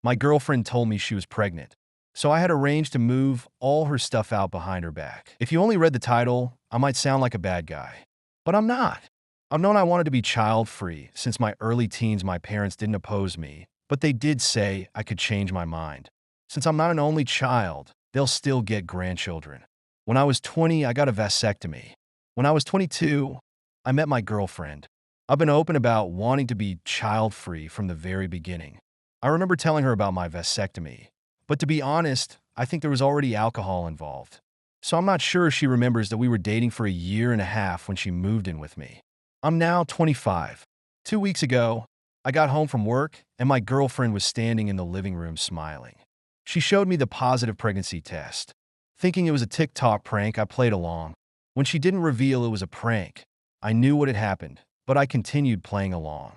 My girlfriend told me she was pregnant, so I had arranged to move all her stuff out behind her back. If you only read the title, I might sound like a bad guy. But I'm not. I've known I wanted to be child-free since my early teens. My parents didn't oppose me, but they did say I could change my mind. Since I'm not an only child, they'll still get grandchildren. When I was 20, I got a vasectomy. When I was 22, I met my girlfriend. I've been open about wanting to be child-free from the very beginning. I remember telling her about my vasectomy, but to be honest, I think there was already alcohol involved. So I'm not sure she remembers that we were dating for a year and a half when she moved in with me. I'm now 25. 2 weeks ago, I got home from work and my girlfriend was standing in the living room smiling. She showed me the positive pregnancy test. Thinking it was a TikTok prank, I played along. When she didn't reveal it was a prank, I knew what had happened, but I continued playing along.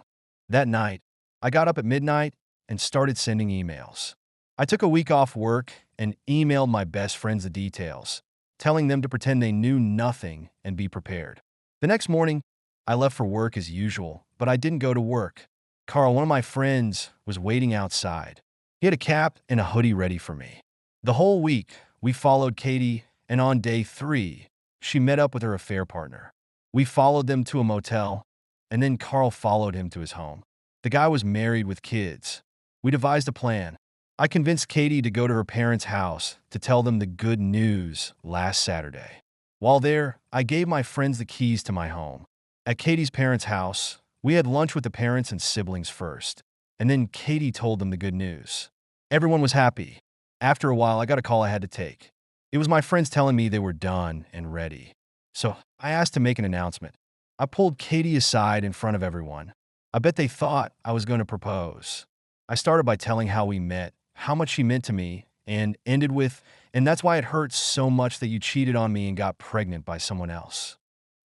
That night, I got up at midnight and started sending emails. I took a week off work and emailed my best friends the details, telling them to pretend they knew nothing and be prepared. The next morning, I left for work as usual, but I didn't go to work. Carl, one of my friends, was waiting outside. He had a cap and a hoodie ready for me. The whole week, we followed Katie, and on day 3, she met up with her affair partner. We followed them to a motel, and then Carl followed him to his home. The guy was married with kids. We devised a plan. I convinced Katie to go to her parents' house to tell them the good news last Saturday. While there, I gave my friends the keys to my home. At Katie's parents' house, we had lunch with the parents and siblings first, and then Katie told them the good news. Everyone was happy. After a while, I got a call I had to take. It was my friends telling me they were done and ready. So I asked to make an announcement. I pulled Katie aside in front of everyone. I bet they thought I was going to propose. I started by telling how we met, how much she meant to me, and ended with, and that's why it hurts so much that you cheated on me and got pregnant by someone else.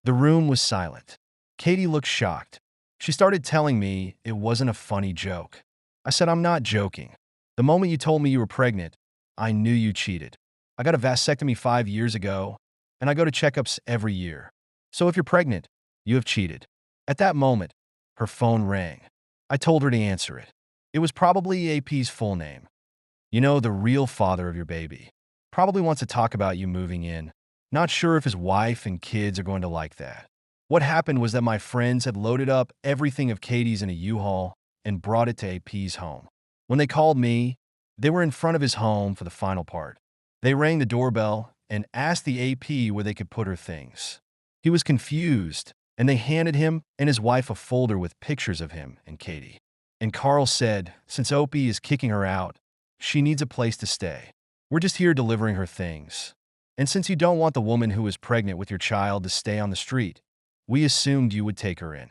The room was silent. Katie looked shocked. She started telling me it wasn't a funny joke. I said, I'm not joking. The moment you told me you were pregnant, I knew you cheated. I got a vasectomy 5 years ago, and I go to checkups every year. So if you're pregnant, you have cheated. At that moment, her phone rang. I told her to answer it. It was probably AP's full name. You know, the real father of your baby. Probably wants to talk about you moving in. Not sure if his wife and kids are going to like that. What happened was that my friends had loaded up everything of Katie's in a U-Haul and brought it to AP's home. When they called me, they were in front of his home for the final part. They rang the doorbell and asked the AP where they could put her things. He was confused, and they handed him and his wife a folder with pictures of him and Katie. And Carl said, since Opie is kicking her out, she needs a place to stay. We're just here delivering her things. And since you don't want the woman who is pregnant with your child to stay on the street, we assumed you would take her in.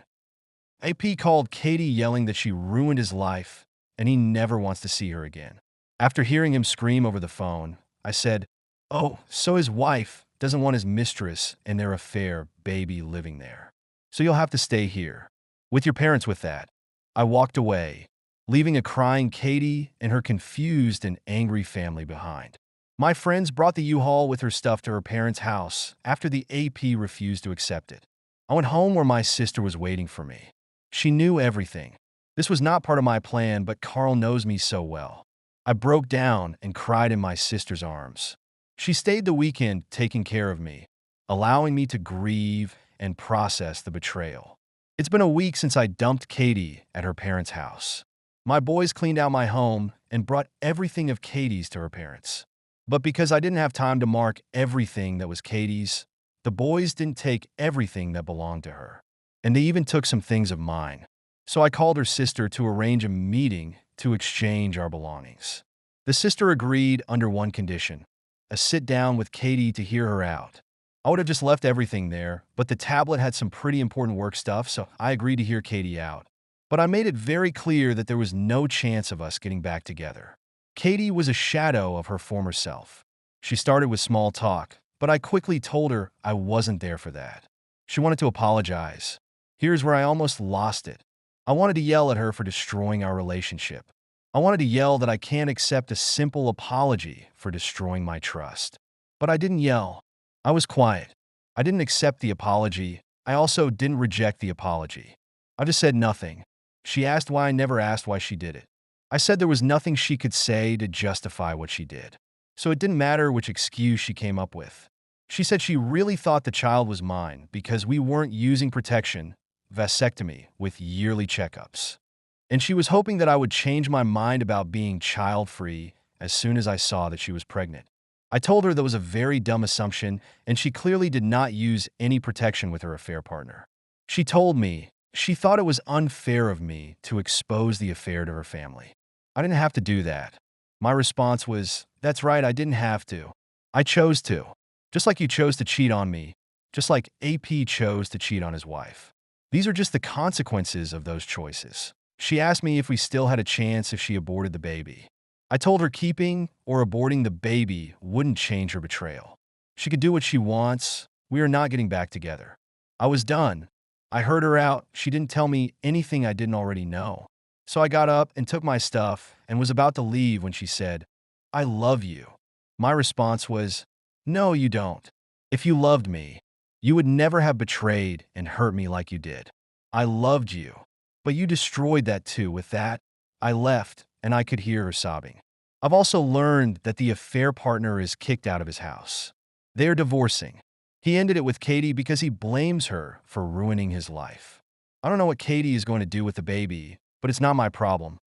AP called Katie yelling that she ruined his life and he never wants to see her again. After hearing him scream over the phone, I said, oh, so his wife doesn't want his mistress and their affair baby living there. So you'll have to stay here. With your parents with that. I walked away, leaving a crying Katie and her confused and angry family behind. My friends brought the U-Haul with her stuff to her parents' house after the AP refused to accept it. I went home where my sister was waiting for me. She knew everything. This was not part of my plan, but Carl knows me so well. I broke down and cried in my sister's arms. She stayed the weekend taking care of me, allowing me to grieve and process the betrayal. It's been a week since I dumped Katie at her parents' house. My boys cleaned out my home and brought everything of Katie's to her parents. But because I didn't have time to mark everything that was Katie's, the boys didn't take everything that belonged to her. And they even took some things of mine. So I called her sister to arrange a meeting to exchange our belongings. The sister agreed under one condition: a sit down with Katie to hear her out. I would have just left everything there, but the tablet had some pretty important work stuff, so I agreed to hear Katie out. But I made it very clear that there was no chance of us getting back together. Katie was a shadow of her former self. She started with small talk, but I quickly told her I wasn't there for that. She wanted to apologize. Here's where I almost lost it. I wanted to yell at her for destroying our relationship. I wanted to yell that I can't accept a simple apology for destroying my trust. But I didn't yell. I was quiet. I didn't accept the apology. I also didn't reject the apology. I just said nothing. She asked why I never asked why she did it. I said there was nothing she could say to justify what she did. So it didn't matter which excuse she came up with. She said she really thought the child was mine because we weren't using protection, vasectomy, with yearly checkups. And she was hoping that I would change my mind about being child-free as soon as I saw that she was pregnant. I told her that was a very dumb assumption, and she clearly did not use any protection with her affair partner. She told me she thought it was unfair of me to expose the affair to her family. I didn't have to do that. My response was, that's right, I didn't have to. I chose to. Just like you chose to cheat on me, just like AP chose to cheat on his wife. These are just the consequences of those choices. She asked me if we still had a chance if she aborted the baby. I told her keeping or aborting the baby wouldn't change her betrayal. She could do what she wants. We are not getting back together. I was done. I heard her out. She didn't tell me anything I didn't already know. So I got up and took my stuff and was about to leave when she said, I love you. My response was, no, you don't. If you loved me, you would never have betrayed and hurt me like you did. I loved you. But you destroyed that too. With that, I left and I could hear her sobbing. I've also learned that the affair partner is kicked out of his house. They are divorcing. He ended it with Katie because he blames her for ruining his life. I don't know what Katie is going to do with the baby, but it's not my problem.